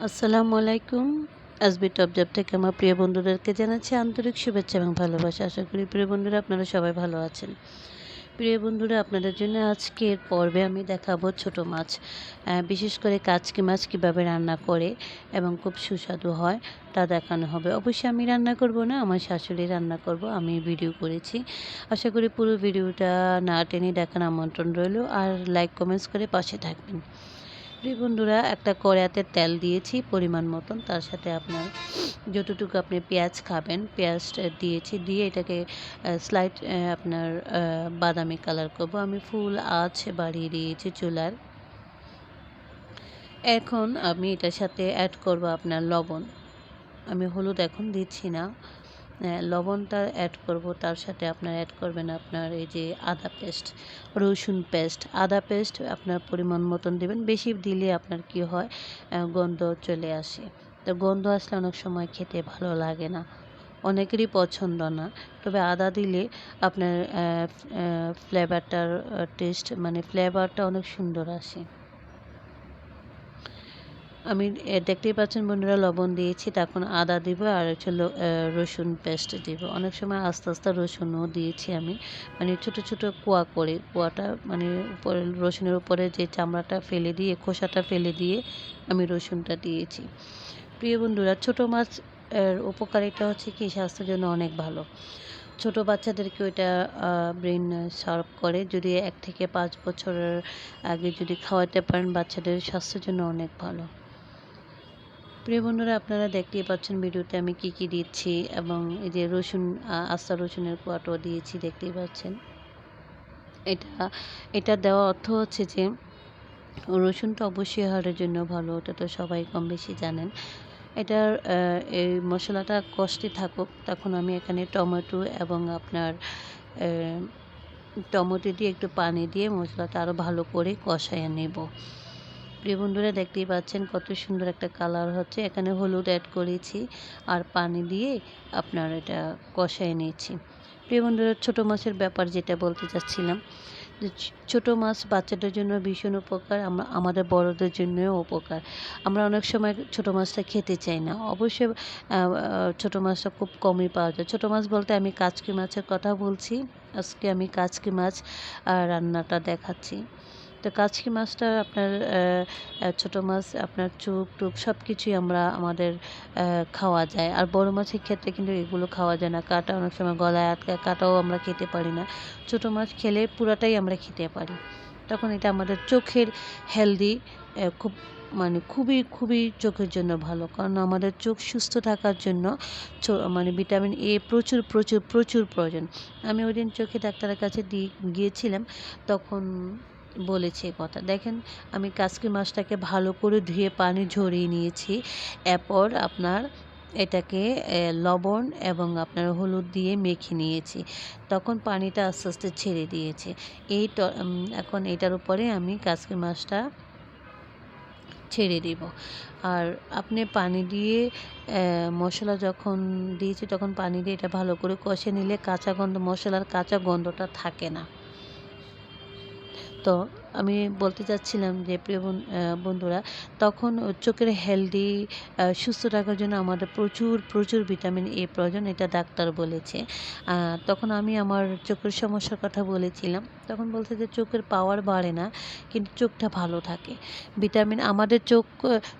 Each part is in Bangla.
আসসালামু আলাইকুম। আজবি টপজব থেকে আমার প্রিয় বন্ধুদেরকে জানাচ্ছি আন্তরিক শুভেচ্ছা এবং ভালোবাসা। আশা করি প্রিয় বন্ধুরা আপনারা সবাই ভালো আছেন। প্রিয় বন্ধুরা, আপনাদের জন্য আজকের পর্বে আমি দেখাবো ছোট মাছ, বিশেষ করে কাচকি মাছ কীভাবে রান্না করে এবং খুব সুস্বাদু হয় তা দেখানো হবে। অবশ্যই আমি রান্না করব না, আমার শাশুড়ি রান্না করব, আমি ভিডিও করেছি। আশা করি পুরো ভিডিওটা না টেনে দেখার আমন্ত্রণ রইল, আর লাইক কমেন্টস করে পাশে থাকবেন। প্রিয় বন্ধুরা, একটা কড়াইতে তেল দিয়েছি পরিমাণ মতন, তার সাথে আপনার যতটুকু আপনি পেঁয়াজ খাবেন পেঁয়াজটা দিয়েছি, দিয়ে এটাকে স্লাইড আপনার বাদামি কালার করব। আমি ফুল আঁচ বাড়িয়ে দিয়েছি চুলার। এখন আমি এটার সাথে অ্যাড করব আপনার লবণ। আমি হলুদ এখন দিচ্ছি না, লবণটা অ্যাড করব। তার সাথে আপনার অ্যাড করবেন আপনার এই যে আদা পেস্ট, রসুন পেস্ট, আদা পেস্ট আপনার পরিমাণ মতন দেবেন। বেশি দিলে আপনার কি হয়, গন্ধ চলে আসে। তো গন্ধ আসলে অনেক সময় খেতে ভালো লাগে না, অনেকেরই পছন্দ না। তবে আদা দিলে আপনার ফ্লেভারটার টেস্ট মানে ফ্লেভারটা অনেক সুন্দর আসে। আমি দেখতেই পাচ্ছেন বন্ধুরা, লবণ দিয়েছি, তখন আদা দিব আর হচ্ছে রসুন পেস্ট দিব। অনেক সময় আস্তে আস্তে রসুনও দিয়েছি আমি, মানে ছোট ছোট কোয়া করে, কোয়াটা মানে উপরে রসুনের উপরে যে চামড়াটা ফেলে দিয়ে, খোসাটা ফেলে দিয়ে আমি রসুনটা দিয়েছি। প্রিয় বন্ধুরা, ছোট মাছ এর উপকারিতা হচ্ছে কি, স্বাস্থ্যের জন্য অনেক ভালো। ছোট বাচ্চাদেরকে ওইটা ব্রেন শার্প করে। যদি 1 থেকে 5 বছরের আগে যদি খাওয়াতে পারেন, বাচ্চাদের স্বাস্থ্যের জন্য অনেক ভালো। প্রিয় বন্ধুরা, আপনারা দেখতেই পাচ্ছেন ভিডিওতে আমি কি কি দিচ্ছি, এবং এই যে রসুন, আস্তা রসুনের কোয়াটাও দিয়েছি, দেখতেই পাচ্ছেন। এটা এটা দেওয়ার অর্থ হচ্ছে যে রসুনটা অবশ্যই হাড়ের জন্য ভালো, ওটা তো সবাই কম বেশি জানেন। এটার এই মশলাটা কষতে থাকুক, তখন আমি এখানে টমেটো এবং আপনার টমেটো দিয়ে একটু পানি দিয়ে মশলাটা আরও ভালো করে কষাইয়ে নেব। প্রিয় বন্ধুরা, দেখতেই পাচ্ছেন কত সুন্দর একটা কালার হচ্ছে। এখানে হলুদ অ্যাড করেছি আর পানি দিয়ে আপনার এটা কষাই নিয়েছি। প্রিয় বন্ধুরা, ছোটো মাছের ব্যাপার যেটা বলতে চাচ্ছিলাম, যে ছোটো মাছ বাচ্চাদের জন্য ভীষণ উপকার, আমাদের বড়দের জন্যও উপকার। আমরা অনেক সময় ছোটো মাছটা খেতে চাই না। অবশ্যই ছোটো মাছটা খুব কমই পাওয়া যায়। ছোটো মাছ বলতে আমি কাচকি মাছের কথা বলছি। আজকে আমি কাচকি মাছ রান্নাটা দেখাচ্ছি। তো কাচকি মাছটা আপনার ছোটো মাছ, আপনার চোখ টোক সব কিছুই আমাদের খাওয়া যায়। আর বড় মাছের ক্ষেত্রে কিন্তু এগুলো খাওয়া যায় না, কাঁটা অনেক সময় গলায় আটকায়, কাঁটাও আমরা খেতে পারি না। ছোটো মাছ খেলে পুরাটাই আমরা খেতে পারি। তখন এটা আমাদের চোখের হেলদি, খুব মানে খুবই খুবই চোখের জন্য ভালো, কারণ আমাদের চোখ সুস্থ থাকার জন্য মানে ভিটামিন এ প্রচুর প্রচুর প্রচুর প্রয়োজন। আমি ওই দিন চোখে ডাক্তারের কাছে গিয়েছিলাম, তখন বলেছে কথা। দেখেন, আমি কাচকি মাছটাকে ভালো করে ধুয়ে পানি ঝরিয়ে নিয়েছি। এরপর আপনার এটাকে লবণ এবং আপনার হলুদ দিয়ে মেখে নিয়েছি। তখন পানিটা আস্তে আস্তে ছেড়ে দিয়েছে। এখন এটার উপরে আমি কাচকি মাছটা ছেড়ে দিব। আর আপনি পানি দিয়ে মশলা যখন দিয়েছি, তখন পানি দিয়ে এটা ভালো করে কষে নিলে কাঁচা গন্ধ, মশলার কাঁচা গন্ধটা থাকে না। তো আমি বলতে চাচ্ছিলাম যে প্রিয় বন্ধুরা, তখন চোখের হেলদি, সুস্থ রাখার জন্য আমাদের প্রচুর প্রচুর ভিটামিন এ প্রয়োজন, এটা ডাক্তার বলেছে। তখন আমি আমার চোখের সমস্যার কথা বলেছিলাম, তখন বলছে যে চোখের পাওয়ার বাড়ে না, কিন্তু চোখটা ভালো থাকে। আমাদের চোখ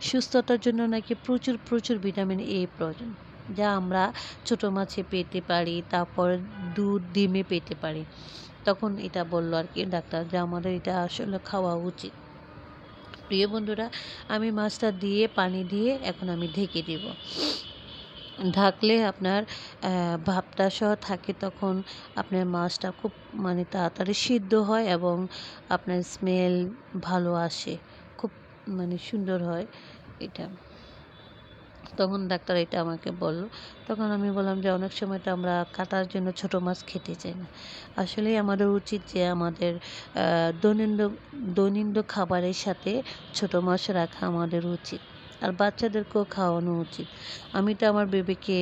সুস্থতার জন্য নাকি প্রচুর প্রচুর ভিটামিন এ প্রয়োজন, যা আমরা ছোটো মাছে পেতে পারি, তারপর দুধ ডিমে পেতে পারি। তখন এটা বলল আর কি ডাক্তার, যে আমাদের এটা আসলে খাওয়া উচিত। প্রিয় বন্ধুরা, আমি মাছটা দিয়ে পানি দিয়ে এখন আমি ঢেকে দেব। ঢাকলে আপনার ভাপটা সহ থাকে, তখন আপনার মাছটা খুব মানে তাড়াতাড়ি সিদ্ধ হয় এবং আপনার স্মেল ভালো আসে, খুব মানে সুন্দর হয় এটা। তখন ডাক্তার এটা আমাকে বলল। তখন আমি বললাম যে অনেক সময় তো আমরা কাটার জন্য ছোটো মাছ খেতে চাই না। আসলেই আমাদের উচিত যে আমাদের দৈনন্দিন খাবারের সাথে ছোটো মাছ রাখা আমাদের উচিত, আর বাচ্চাদেরকেও খাওয়ানো উচিত। আমি তো আমার বেবিকে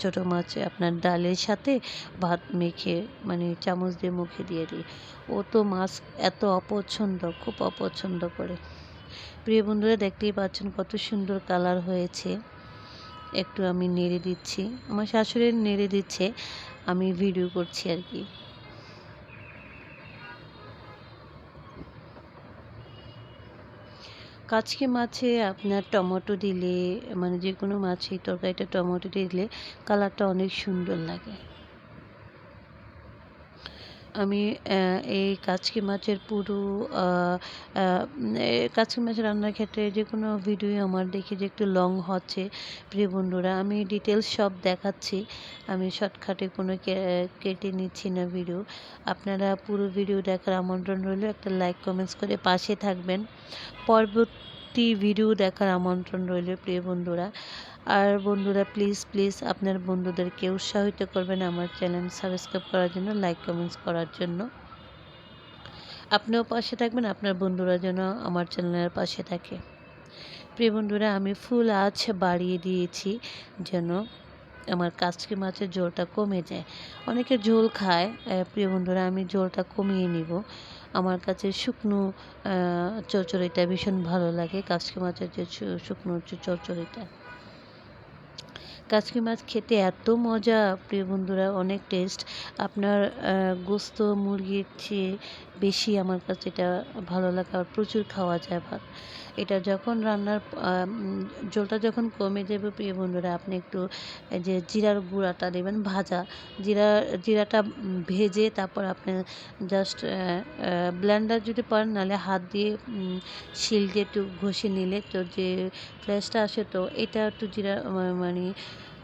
ছোটো মাছ আপনার ডালের সাথে ভাত মেখে মানে চামচ দিয়ে মুখে দিয়ে দিই। ও তো মাছ এত অপছন্দ, খুব অপছন্দ করে। প্রিয় বন্ধুরা দেখতেই পাচ্ছেন কত সুন্দর কালার হয়েছে। একটু আমি নেড়ে দিচ্ছি, আমার শাশুড়ি নেড়ে দিচ্ছে, আমি ভিডিও করছি আর কি। কাচকি মাছে আপনার টমেটো দিলে, মানে যে কোনো মাছের তরকারিটা টমেটো দিলে কালারটা অনেক সুন্দর লাগে। আমি এই কাচকি মাছের পুরো কাচকি মাছ রান্নার ক্ষেত্রে যে কোনো ভিডিও আমার দেখি যে একটু লং হচ্ছে। প্রিয় বন্ধুরা, আমি ডিটেলস সব দেখাচ্ছি, আমি শর্টকাটে কোনো কেটে নিচ্ছি না ভিডিও। আপনারা পুরো ভিডিও দেখার আমন্ত্রণ রইল, একটা লাইক কমেন্টস করে পাশে থাকবেন। পরবর্তী ভিডিও দেখার আমন্ত্রণ রইল প্রিয় বন্ধুরা। আর বন্ধুরা প্লিজ প্লিজ আপনার বন্ধুদেরকে উৎসাহিত করবেন আমার চ্যানেল সাবস্ক্রাইব করার জন্য, লাইক কমেন্টস করার জন্য। আপনিও পাশে থাকবেন, আপনার বন্ধুরা যেন আমার চ্যানেলের পাশে থাকে। প্রিয় বন্ধুরা, আমি ফুল আঁচ বাড়িয়ে দিয়েছি যেন আমার কাচকি মাছের ঝোলটা কমে যায়। অনেকে ঝোল খায়, প্রিয় বন্ধুরা আমি ঝোলটা কমিয়ে নিব। আমার কাছে শুকনো চচ্চড়িটা ভীষণ ভালো লাগে, কাচকি মাছের যে শুকনো চচ্চড়িটা। কাচকি মাছ খেতে এত মজা প্রিয় বন্ধুরা, অনেক টেস্ট। আপনার গোস্ত মুরগির চেয়ে বেশি আমার কাছে এটা ভালো লাগে, আর প্রচুর খাওয়া যায় ভাত। এটা যখন রান্নার ঝোলটা যখন কমে যাবে প্রিয় বন্ধুরা, আপনি একটু যে জিরার গুঁড়াটা দেবেন ভাজা, জিরাটা ভেজে তারপর আপনি জাস্ট ব্লেন্ডার যদি পারেন, নাহলে হাত দিয়ে শিল দিয়ে একটু ঘষে নিলে তো যে ফ্লেশটা আসে, তো এটা একটু জিরা মানে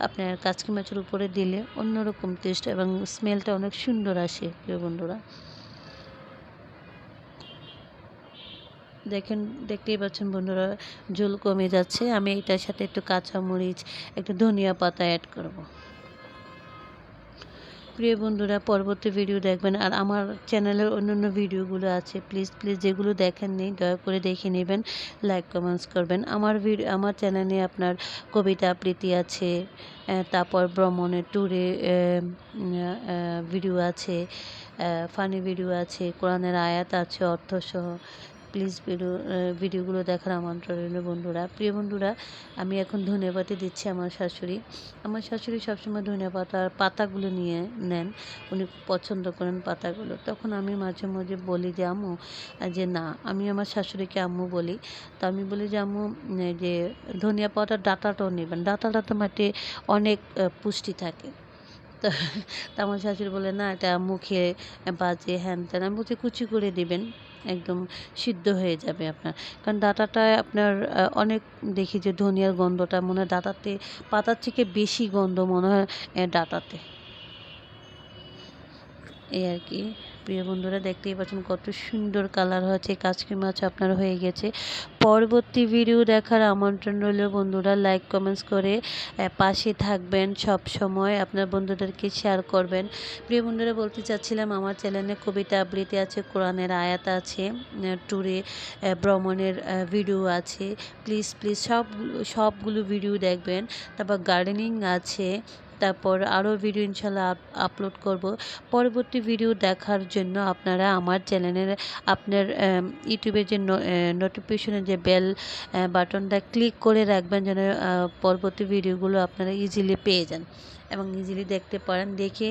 আপনার কাচকি মাছের উপরে দিলে অন্যরকম টেস্ট এবং স্মেলটা অনেক সুন্দর আসে প্রিয় বন্ধুরা। দেখতেই পাচ্ছেন বন্ধুরা, ঝোল কমে যাচ্ছে। আমি এটার সাথে একটু কাঁচামরিচ, একটু ধনিয়া পাতা অ্যাড করব। প্রিয় বন্ধুরা, পরবর্তী ভিডিও দেখবেন। আর আমার চ্যানেলের অন্যান্য ভিডিওগুলো আছে, প্লিজ প্লিজ যেগুলো দেখেননি দয়া করে দেখে নেবেন, লাইক কমেন্টস করবেন। আমার চ্যানেলে আপনার কবিতা আবৃত্তি আছে, তারপর ভ্রমণের ট্যুরে ভিডিও আছে, ফানি ভিডিও আছে, কোরআনের আয়াত আছে অর্থসহ। প্লিজ ভিডিওগুলো দেখার আমন্ত্রণ রইল বন্ধুরা। প্রিয় বন্ধুরা, আমি এখন ধনেপাতা দিচ্ছি। আমার শাশুড়ি সবসময় ধনেপাতার পাতাগুলো নিয়ে নেন, উনি পছন্দ করেন পাতাগুলো। তখন আমি মাঝে মাঝে বলি যে আম্মু, যে না, আমি আমার শাশুড়িকে আম্মু বলি। তো আমি বলি যে আম্মু, যে ধনিয়া পাতার ডাঁটাটাও নেবেন, ডাঁটাটাতে মাঠে অনেক পুষ্টি থাকে। তো আমার শাশুড়ি বলে না, এটা মুখে বাজে হ্যান ত্যান। আমি বলছি কুচি করে দেবেন, একদম সিদ্ধ হয়ে যাবে আপনার। কারণ ডাঁটাটায় আপনার অনেক দেখি যে ধনিয়ার গন্ধটা মনে হয় ডাঁটাতে, পাতার থেকে বেশি গন্ধ মনে হয় ডাঁটাতে, এই আর কি। প্রিয় বন্ধুরা, দেখতেই পাচ্ছেন কত সুন্দর কালার হয়েছে, কাচকি মাছ আপনার হয়ে গেছে। পরবর্তী ভিডিও দেখার আমন্ত্রণ রইল বন্ধুরা, লাইক কমেন্টস করে পাশে থাকবেন, সব সময় আপনার বন্ধুদেরকে শেয়ার করবেন। প্রিয় বন্ধুরা, বলতে চাচ্ছিলাম আমার চ্যানেলে কবিতা আবৃত্তি আছে, কোরআনের আয়াত আছে, ট্যুরে ভ্রমণের ভিডিও আছে। প্লিজ প্লিজ সবগুলো ভিডিও দেখবেন। তারপর গার্ডেনিং আছে, তারপর আরও ভিডিও ইনশাল্লাহ আপলোড করব। পরবর্তী ভিডিও দেখার জন্য আপনারা আমার চ্যানেলের আপনার ইউটিউবের যে নোটিফিকেশনের যে বেল বাটনটা ক্লিক করে রাখবেন, যেন পরবর্তী ভিডিওগুলো আপনারা ইজিলি পেয়ে যান এবং ইজিলি দেখতে পারেন। দেখে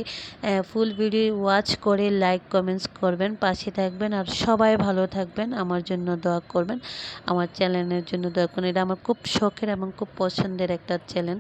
ফুল ভিডিও ওয়াচ করে লাইক কমেন্টস করবেন, পাশে থাকবেন, আর সবাই ভালো থাকবেন। আমার জন্য দোয়া করবেন, আমার চ্যানেলের জন্য দোয়া করবেন। এটা আমার খুব শখের এবং খুব পছন্দের একটা চ্যানেল।